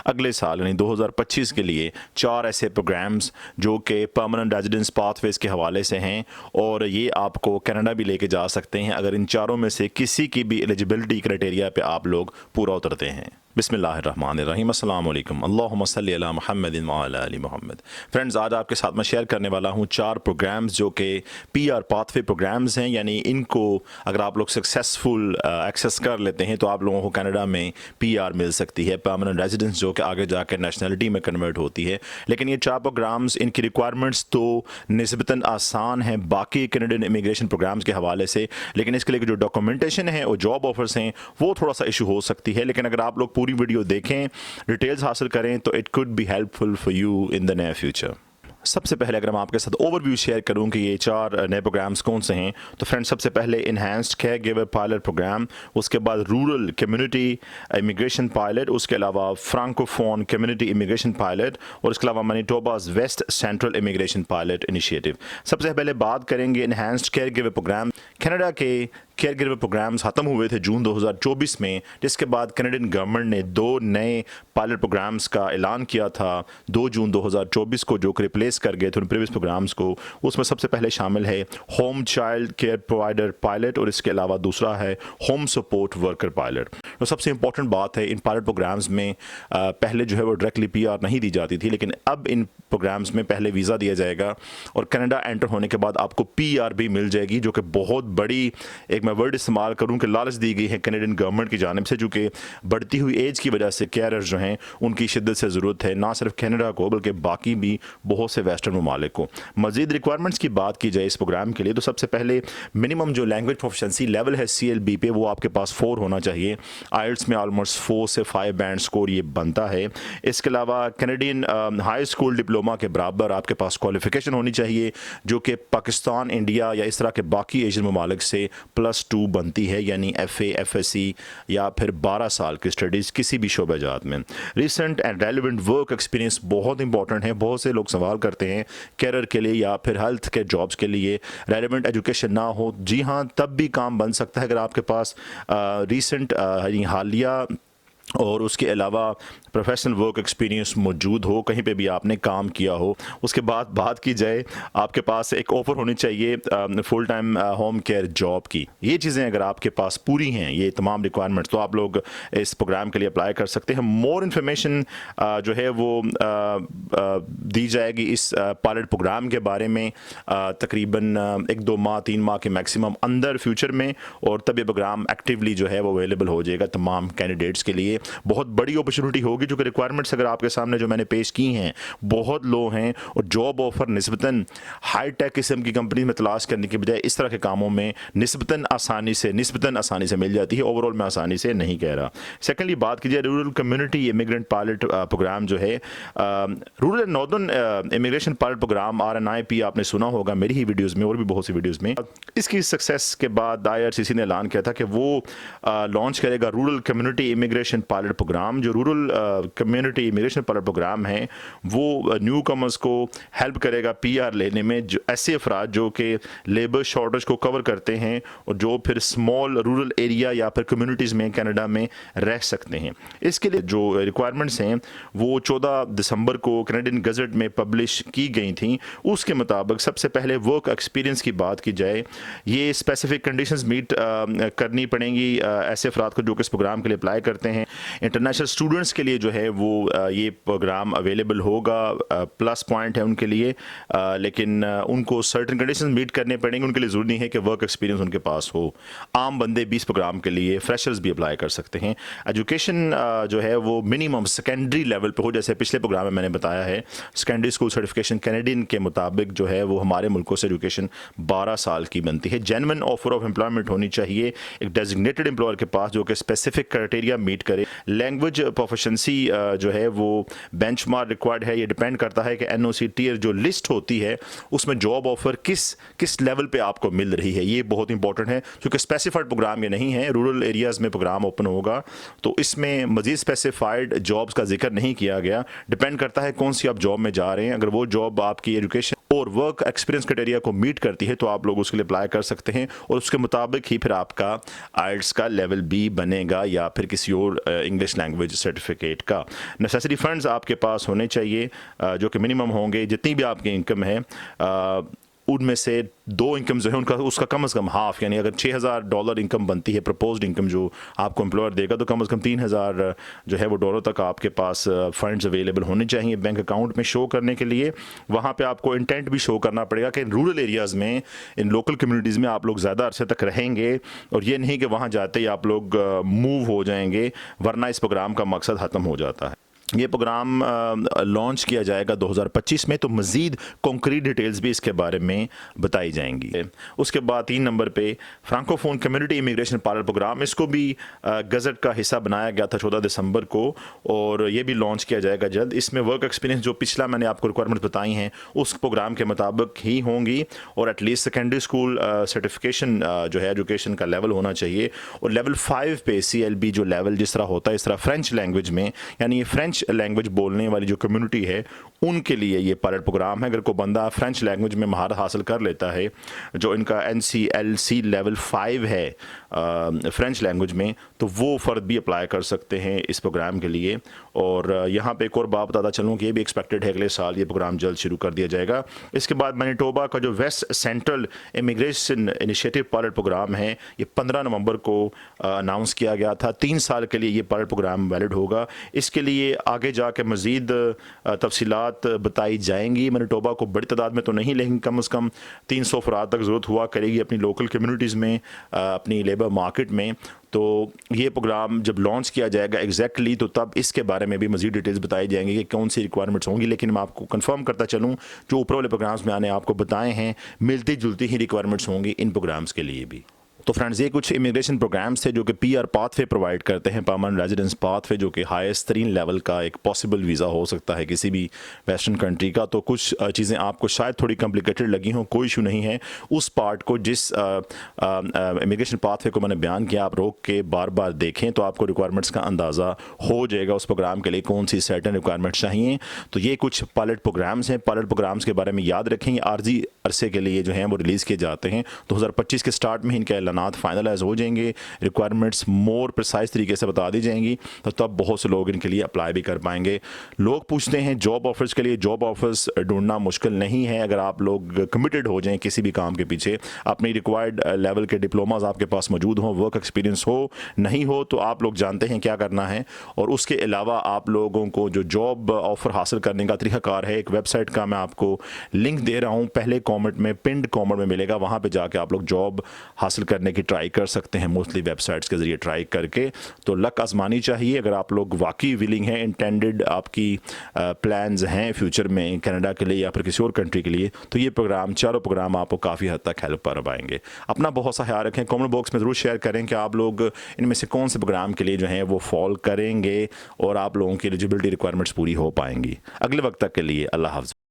अगले साल यानी 2025 के लिए 4 ऐसे प्रोग्राम्स जो कि परमानेंट रेजिडेंस पाथवेज के हवाले से हैं और ये आपको कनाडा भी लेके जा सकते हैं अगर इन चारों में से किसी की भी एलिजिबिलिटी क्राइटेरिया पे आप लोग पूरा उतरते हैं। बिस्मिल्लाहिर्रहमानिर्रहीम, अस्सलाम वालेकुम, अल्लाहुम्मा सल्ली अला मुहम्मदिन व अला आलि मुहम्मद। फ्रेंड्स, आज आपके साथ मैं शेयर करने वाला हूँ 4 प्रोग्राम्स जो कि पीआर पाथवे प्रोग्राम्स हैं, यानी इनको अगर आप लोग सक्सेसफुल एक्सेस कर लेते हैं तो आप लोगों को कनाडा में पीआर मिल सकती है, परमानेंट रेजिडेंस, जो कि आगे जाकर नेशनलिटी में कन्वर्ट होती है। लेकिन ये 4 प्रोग्राम्स, इनकी रिक्वायरमेंट्स तो निस्बतन आसान हैं बाकी कैनेडियन इमिग्रेशन प्रोग्राम्स के हवाले से, लेकिन इसके लिए जो डॉक्यूमेंटेशन है और जॉब ऑफर्स हैं वो थोड़ा सा इशू हो सकती है। लेकिन अगर आप लोग पूरी वीडियो देखें, डिटेल्स हासिल करें तो it could be helpful for you in the near future. सबसे पहले अगर मैं आपके साथ ओवरव्यू शेयर करूं कि ये 4 नए प्रोग्राम्स कौन से हैं, तो फ्रेंड्स सबसे पहले enhanced caregiver pilot program, उसके बाद रूरल कम्युनिटी इमिग्रेशन पायलट, उसके अलावा फ्रांकोफोन कम्युनिटी इमिग्रेशन पायलट और इसके अलावा Manitoba's west central immigration pilot initiative. सबसे पहले बात करेंगे enhanced caregiver program. Canada के केयर गिवर प्रोग्राम्स ख़त्म हुए थे जून 2024 में, जिसके बाद कैनेडियन गवर्नमेंट ने 2 नए पायलट प्रोग्राम्स का ऐलान किया था 2 जून 2024 को, जो कि रिप्लेस कर गए थे उन प्रीवियस प्रोग्राम्स को। उसमें सबसे पहले शामिल है home child care provider pilot और इसके अलावा दूसरा है होम सपोर्ट वर्कर पायलट। तो सबसे इंपॉर्टेंट बात है, इन पायलट प्रोग्राम्स में पहले जो है वो डायरेक्टली पीआर नहीं दी जाती थी, लेकिन अब इन प्रोग्राम्स में पहले वीज़ा दिया जाएगा और कनाडा एंटर होने के बाद आपको पीआर भी मिल जाएगी, जो कि बहुत बड़ी, एक मैं वर्ड इस्तेमाल करूं कि लालच दी गई है कैनेडियन गवर्नमेंट की जानिब से, जो कि बढ़ती हुई एज की वजह से केयरर्स जो हैं उनकी शिद्दत से ज़रूरत है, ना सिर्फ कनाडा को बल्कि बाकी भी बहुत से वेस्टर्न ममालिक को। मज़ीद रिक्वायरमेंट्स की बात की जाए इस प्रोग्राम के लिए, तो सबसे पहले मिनिमम जो लैंग्वेज प्रोफिशिएंसी लेवल है CLB पे, वो आपके पास 4 होना चाहिए। आइल्स में ऑलमोस्ट 4 से 5 बैंड स्कोर ये बनता है। इसके अलावा कैनेडियन हाई स्कूल डिप्लोमा के बराबर आपके पास क्वालिफिकेशन होनी चाहिए, जो कि पाकिस्तान, इंडिया या इस तरह के बाकी एशियन ममालिक से +2 बनती है, यानी FA, FSC या फिर 12 साल की स्टडीज़ किसी भी शोबेजात में। Recent and relevant work experience बहुत इंपॉर्टेंट है। बहुत से लोग सवाल करते हैं कैरियर के लिए या फिर हेल्थ के जॉब्स के लिए रेलिवेंट एजुकेशन ना हो। जी हाँ, तब भी काम बन सकता है अगर आपके पास रिसेंट हालिया और उसके अलावा प्रोफेशनल वर्क एक्सपीरियंस मौजूद हो, कहीं पे भी आपने काम किया हो। उसके बाद बात की जाए, आपके पास एक ऑफ़र होनी चाहिए full time home care job की। ये चीज़ें अगर आपके पास पूरी हैं, ये तमाम रिक्वायरमेंट्स, तो आप लोग इस प्रोग्राम के लिए अप्लाई कर सकते हैं। मोर इन्फॉर्मेशन जो है वो दी जाएगी इस पायलट प्रोग्राम के बारे में तकरीबन 1-2 माह 3 माह के मैक्सिमम अंदर फ्यूचर में, और तब ये प्रोग्राम एक्टिवली जो है वो अवेलेबल हो जाएगा तमाम कैंडिडेट्स के लिए। बहुत बड़ी अपॉर्चुनिटी होगी, जो कि रिक्वायरमेंट्स अगर आपके सामने जो मैंने पेश की हैं बहुत लो हैं और जॉब ऑफर निस्बतन हाई टेक किस्म की कंपनी में तलाश करने की बजाय इस तरह के कामों में निस्बतन आसानी से मिल जाती है। ओवरऑल मैं आसानी से नहीं कह रहा। सेकेंडली बात की जाए rural community immigrant pilot program जो है, rural and northern immigration pilot program RNIP आपने सुना होगा मेरी ही वीडियोज़ में और भी बहुत सी वीडियोज़ में। इसकी सक्सेस के बाद IRCC ने ऐलान किया था कि वो लॉन्च करेगा rural community immigration pilot program. जो rural community immigration pilot program है वो न्यू कमर्स को हेल्प करेगा पीआर लेने में, जो ऐसे अफराद जो कि लेबर शॉर्टेज को कवर करते हैं और जो फिर स्मॉल रूरल एरिया या फिर कम्युनिटीज़ में कनाडा में रह सकते हैं। इसके लिए जो रिक्वायरमेंट्स हैं वो 14 दिसंबर को कैनेडियन गज़ट में पब्लिश की गई थी। उसके मुताबिक सबसे पहले वर्क एक्सपीरियंस की बात की जाए, ये स्पेसिफिक कंडीशंस मीट करनी पड़ेंगी ऐसे अफराद को जो कि इस प्रोग्राम के लिए अप्लाई करते हैं। इंटरनेशनल स्टूडेंट्स के लिए जो है वो ये प्रोग्राम अवेलेबल होगा, प्लस पॉइंट है उनके लिए, लेकिन उनको सर्टेन कंडीशंस मीट करने पड़ेंगे। उनके लिए ज़रूरी नहीं है कि वर्क एक्सपीरियंस उनके पास हो। आम बंदे भी इस प्रोग्राम के लिए, फ्रेशर्स भी अप्लाई कर सकते हैं। एजुकेशन जो है वो मिनिमम सेकेंडरी लेवल पे हो, जैसे पिछले प्रोग्राम में मैंने बताया है। सेकेंडरी स्कूल सर्टिफिकेशन कैनेडियन के मुताबिक जो है वो हमारे मुल्कों से एजुकेशन 12 साल की बनती है। जेन्युइन ऑफर ऑफ एम्प्लॉयमेंट होनी चाहिए एक डेजिग्नेटेड एम्प्लॉयर के पास जो कि स्पेसिफिक क्राइटेरिया मीट करे। लैंग्वेज प्रोफिशिएंसी जो है वो बेंचमार्क रिक्वायर्ड है। ये डिपेंड करता है कि NOC टियर जो लिस्ट होती है उसमें जॉब ऑफर किस लेवल पे आपको मिल रही है, ये बहुत इंपॉर्टेंट है, क्योंकि स्पेसिफाइड प्रोग्राम ये नहीं है। रूरल एरियाज़ में प्रोग्राम ओपन होगा तो इसमें मजीद स्पेसिफाइड जॉब्स का जिक्र नहीं किया गया। डिपेंड करता है कौन सी आप जॉब में जा रहे हैं। अगर वो जॉब आपकी एजुकेशन और वर्क एक्सपीरियंस क्राइटेरिया को मीट करती है तो आप लोग उसके लिए अप्लाई कर सकते हैं और उसके मुताबिक ही फिर आपका आइल्स का लेवल बी बनेगा या फिर किसी और इंग्लिश लैंग्वेज सर्टिफिकेट का। नेसेसरी फंड्स आपके पास होने चाहिए जो कि मिनिमम होंगे, जितनी भी आपकी इनकम है उनमें से 2 इनकम जो है उनका उसका कम से कम हाफ, यानी अगर $6,000 इनकम बनती है प्रपोज्ड इनकम जो आपको एम्प्लॉयर देगा, तो कम से कम 3,000 जो है वो डॉलर तक आपके पास फंड्स अवेलेबल होने चाहिए बैंक अकाउंट में शो करने के लिए। वहाँ पे आपको इंटेंट भी शो करना पड़ेगा कि रूरल एरियाज़ में, इन लोकल कम्युनिटीज़ में आप लोग ज़्यादा अरसे तक रहेंगे और ये नहीं कि वहाँ जाते ही आप लोग मूव हो जाएंगे, वरना इस प्रोग्राम का मकसद ख़त्म हो जाता है। ये प्रोग्राम लॉन्च किया जाएगा 2025 में, तो मज़ीद कॉन्क्रीट डिटेल्स भी इसके बारे में बताई जाएंगी। उसके बाद 3 नंबर पे francophone community immigration pilot programme, इसको भी गज़ट का हिस्सा बनाया गया था 14 दिसंबर को और ये भी लॉन्च किया जाएगा जल्द। इसमें वर्क एक्सपीरियंस जो पिछला मैंने आपको रिक्वायरमेंट बताई हैं उस प्रोग्राम के मुताबिक ही होंगी और एटलीस्ट सेकेंडरी स्कूल सर्टिफिकेशन जो है एजुकेशन का लेवल होना चाहिए। और लेवल 5 पे CLB जो लेवल जिस तरह होता है इस तरह फ्रेंच लैंग्वेज में, यानी ये फ्रेंच लैंग्वेज बोलने वाली जो कम्युनिटी है उनके लिए ये पायलट प्रोग्राम है। अगर कोई बंदा फ्रेंच लैंग्वेज में महारत हासिल कर लेता है, जो इनका NCLC लेवल 5 है फ्रेंच लैंग्वेज में, तो वो फ़र्द भी अप्लाई कर सकते हैं इस प्रोग्राम के लिए। और यहाँ पे एक और बात बताता चलूँ कि ये भी एक्सपेक्टेड है अगले साल ये प्रोग्राम जल्द शुरू कर दिया जाएगा। इसके बाद मैनिटोबा का जो west central immigration initiative pilot program है, ये 15 नवंबर को अनाउंस किया गया था। 3 साल के लिए ये पायलट प्रोग्राम वैलिड होगा। इसके लिए आगे जाके मज़ीद तफसीलात बताई जाएंगी। मैनिटोबा को बड़ी तादाद में तो नहीं, लेकिन कम से कम 300 अफराद तक ज़रूरत हुआ करेगी अपनी लोकल कम्युनिटीज़ में, अपनी लेबर मार्केट में। तो ये प्रोग्राम जब लॉन्च किया जाएगा एग्जैक्टली, तो तब इसके बारे में भी मज़ीद डिटेल्स बताई जाएंगी कि कौन सी रिक्वायरमेंट्स होंगी। लेकिन मैं आपको कंफर्म करता चलूँ, जो ऊपर वाले प्रोग्राम्स में आने आपको बताए हैं, मिलती जुलती ही रिक्वायरमेंट्स होंगी इन प्रोग्राम्स के लिए भी। तो फ्रेंड्स, ये कुछ इमिग्रेशन प्रोग्राम्स थे जो कि PR पाथवे प्रोवाइड करते हैं, परमानेंट रेजिडेंस पाथवे, जो कि हाईएस्ट तरीन लेवल का एक पॉसिबल वीज़ा हो सकता है किसी भी वेस्टर्न कंट्री का। तो कुछ चीज़ें आपको शायद थोड़ी कॉम्प्लिकेटेड लगी हों, कोई इशू नहीं है। उस पार्ट को, जिस इमिग्रेशन पाथवे को मैंने बयान किया, आप रोक के बार बार देखें तो आपको रिक्वायरमेंट्स का अंदाज़ा हो जाएगा उस प्रोग्राम के लिए कौन सी सर्टेन रिक्वायरमेंट्स चाहिए। तो ये कुछ पायलट प्रोग्राम्स हैं। पायलट प्रोग्राम्स के बारे में याद रखें, आर्जी अरसे के लिए जो हैं वो रिलीज़ किए जाते हैं। 2025 के स्टार्ट में इनके ऐलानात फाइनलाइज हो जाएंगे, रिक्वायरमेंट्स मोर प्रिसाइज तरीके से बता दी जाएंगी, तो तब बहुत से लोग इनके लिए अप्लाई भी कर पाएंगे। लोग पूछते हैं जॉब ऑफर्स के लिए, जॉब ऑफर्स ढूंढना मुश्किल नहीं है अगर आप लोग कमिटेड हो जाएं किसी भी काम के पीछे, अपनी रिक्वायर्ड लेवल के डिप्लोमाज आपके पास मौजूद हों, वर्क एक्सपीरियंस हो, नहीं हो तो आप लोग जानते हैं क्या करना है। और उसके अलावा आप लोगों को जो जॉब ऑफर हासिल करने का तरीकाकार है, एक वेबसाइट का मैं आपको लिंक दे रहा हूँ, पहले कॉमेंट में, पिंड कॉमेंट में मिलेगा, वहाँ पर जाके आप लोग जॉब हासिल करने की ट्राई कर सकते हैं, मोस्टली वेबसाइट्स के ज़रिए ट्राई करके। तो लक आजमानी चाहिए। अगर आप लोग वाकई विलिंग हैं, इंटेंडेड आपकी प्लान्स हैं फ्यूचर में कनाडा के लिए या फिर किसी और कंट्री के लिए, तो ये प्रोग्राम, चारों प्रोग्राम आपको काफ़ी हद तक हेल्प कर पाएंगे। अपना बहुत सा ख्याल रखें। कमेंट बॉक्स में ज़रूर शेयर करें कि आप लोग इनमें से कौन से प्रोग्राम के लिए जो हैं वो फॉल करेंगे और आप लोगों की एलिजिबिलिटी रिक्वायरमेंट्स पूरी हो पाएंगी। अगले वक्त तक के लिए अल्लाह हाफ़िज़।